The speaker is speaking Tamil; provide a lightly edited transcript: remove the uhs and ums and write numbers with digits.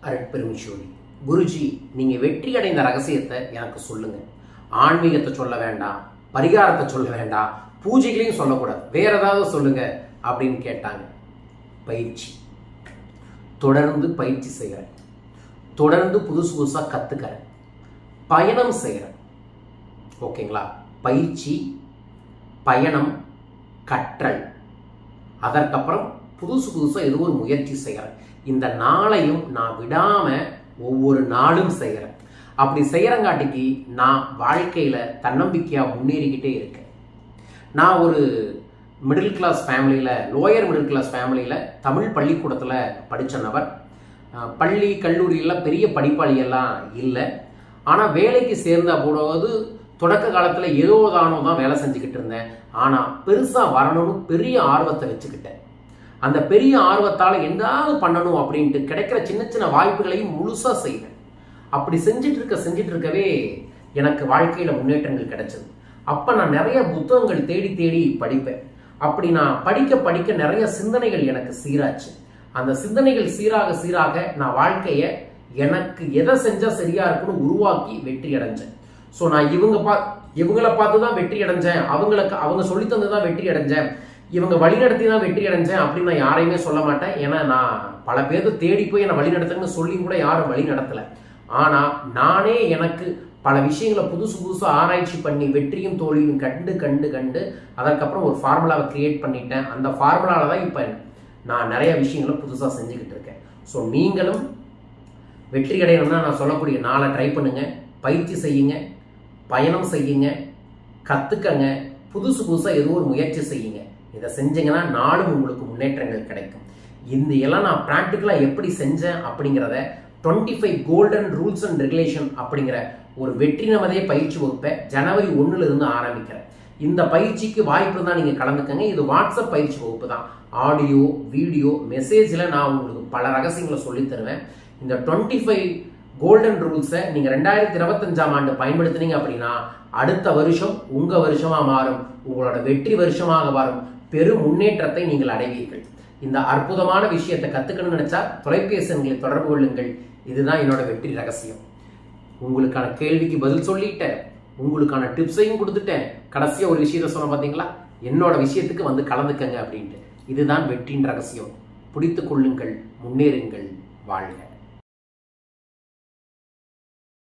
அருட்பெருஞ்சோதி. குருஜி, நீங்கள் வெற்றி அடைந்த ரகசியத்தை எனக்கு சொல்லுங்கள். ஆன்மீகத்தை சொல்ல வேண்டாம், பரிகாரத்தை சொல்ல வேண்டாம், பூஜைகளையும் சொல்லக்கூடாது, வேற ஏதாவது சொல்லுங்க அப்படின்னு கேட்டாங்க. பயிற்சி, தொடர்ந்து பயிற்சி செய்கிறேன், தொடர்ந்து புதுசு புதுசாக கற்றுக்கிறேன், பயணம் செய்கிறேன். ஓகேங்களா? பயிற்சி, பயணம், கற்றல், அதற்கப்புறம் புதுசு புதுசாக ஏதோ ஒரு முயற்சி செய்கிறேன். இந்த நாளையும் நான் விடாமல் ஒவ்வொரு நாளும் செய்கிறேன். அப்படி செய்கிறங்காட்டிக்கு நான் வாழ்க்கையில் தன்னம்பிக்கையாக முன்னேறிக்கிட்டே இருக்கேன். நான் ஒரு மிடில் கிளாஸ் ஃபேமிலியில், லோயர் மிடில் கிளாஸ் ஃபேமிலியில் தமிழ் பள்ளிக்கூடத்தில் படித்த நபர். பள்ளி கல்லூரியெல்லாம் பெரிய படிப்பாளியெல்லாம் இல்லை. ஆனால் வேலைக்கு சேர்ந்த போது தொடக்க காலத்தில் ஏதோ தானோ தான் வேலை செஞ்சுக்கிட்டு இருந்தேன். ஆனால் பெருசாக வரணும்னு பெரிய ஆர்வத்தை வச்சுக்கிட்டேன். அந்த பெரிய ஆர்வத்தால் எந்தாவது பண்ணணும் அப்படின்ட்டு கிடைக்கிற சின்ன சின்ன வாய்ப்புகளையும் முழுசாக செய்வேன். அப்படி செஞ்சிட்டு இருக்கவே எனக்கு வாழ்க்கையில் முன்னேற்றங்கள் கிடைச்சது. அப்போ நான் நிறைய புத்தகங்கள் தேடி தேடி படிப்பேன். அப்படி நான் படிக்க நிறைய சிந்தனைகள் எனக்கு சீராச்சு. அந்த சிந்தனைகள் சீராக நான் வாழ்க்கையை எனக்கு எதை செஞ்சால் சரியா இருக்குன்னு உருவாக்கி வெற்றி அடைஞ்சேன். ஸோ நான் இவங்களை பார்த்து தான் வெற்றி அடைஞ்சேன், அவங்க சொல்லித்தந்து தான் வெற்றி அடைஞ்சேன், இவங்க வழிநடத்தி தான் வெற்றி அடைஞ்சேன் அப்படின்னு நான் யாரையுமே சொல்ல மாட்டேன். ஏன்னா நான் பல பேருக்கு தேடி போய் என்னை வழி நடத்துங்கன்னு சொல்லி கூட யாரும் வழி நடத்தலை. ஆனால் நானே எனக்கு பல விஷயங்களை புதுசாக ஆராய்ச்சி பண்ணி வெற்றியும் தோல்வியும் கண்டு அதற்கப்புறம் ஒரு ஃபார்முலாவை கிரியேட் பண்ணிட்டேன். அந்த ஃபார்முலாவில் தான் இப்போ நான் நிறைய விஷயங்களை புதுசாக செஞ்சுக்கிட்டு இருக்கேன். ஸோ நீங்களும் வெற்றி அடையணும்னா நான் சொல்லக்கூடிய நாளை ட்ரை பண்ணுங்க, பயிற்சி செய்யுங்க, பயணம் செய்யுங்க, கற்றுக்கங்க, புதுசாக ஏதோ ஒரு முயற்சி செய்யுங்க. இதை செஞ்சீங்கன்னா நாளும் உங்களுக்கு முன்னேற்றங்கள் கிடைக்கும். இந்த எல்லாம் நான் ப்ராக்டிக்கலாக எப்படி செஞ்சேன் அப்படிங்கிறத 25 கோல்டன் ரூல்ஸ் அண்ட் ரெகுலேஷன் அப்படிங்கிற ஒரு வெற்றி நமதே பயிற்சி வகுப்பை ஜனவரி 1 ஆரம்பிக்கிறேன். இந்த பயிற்சிக்கு வாய்ப்பு தான் நீங்கள் கலந்துக்கங்க. இது வாட்ஸ்அப் பயிற்சி வகுப்பு தான். ஆடியோ, வீடியோ, மெசேஜில் நான் உங்களுக்கு பல ரகசியங்களை சொல்லித் தருவேன். இந்த 25 கோல்டன் ரூல்ஸை நீங்கள் 2025ஆம் ஆண்டு பயன்படுத்தினீங்க அப்படின்னா அடுத்த வருஷம் உங்கள் வருஷமாக மாறும், உங்களோட வெற்றி வருஷமாக மாறும், பெரும் முன்னேற்றத்தை நீங்கள் அடைவீர்கள். இந்த அற்புதமான விஷயத்தை கற்றுக்கணும்னு நினைச்சா தொலைபேசி எண்களை தொடர்பு கொள்ளுங்கள். இதுதான் என்னோட வெற்றி ரகசியம். உங்களுக்கான கேள்விக்கு பதில் சொல்லிட்டேன், உங்களுக்கான டிப்ஸையும் கொடுத்துட்டேன். கடைசியாக ஒரு விஷயத்த சொன்ன பார்த்தீங்களா, என்னோட விஷயத்துக்கு வந்து கலந்துக்கங்க அப்படின்ட்டு. இதுதான் வெற்றியின் ரகசியம். பிடித்து கொள்ளுங்கள், முன்னேறுங்கள், வாழ்க.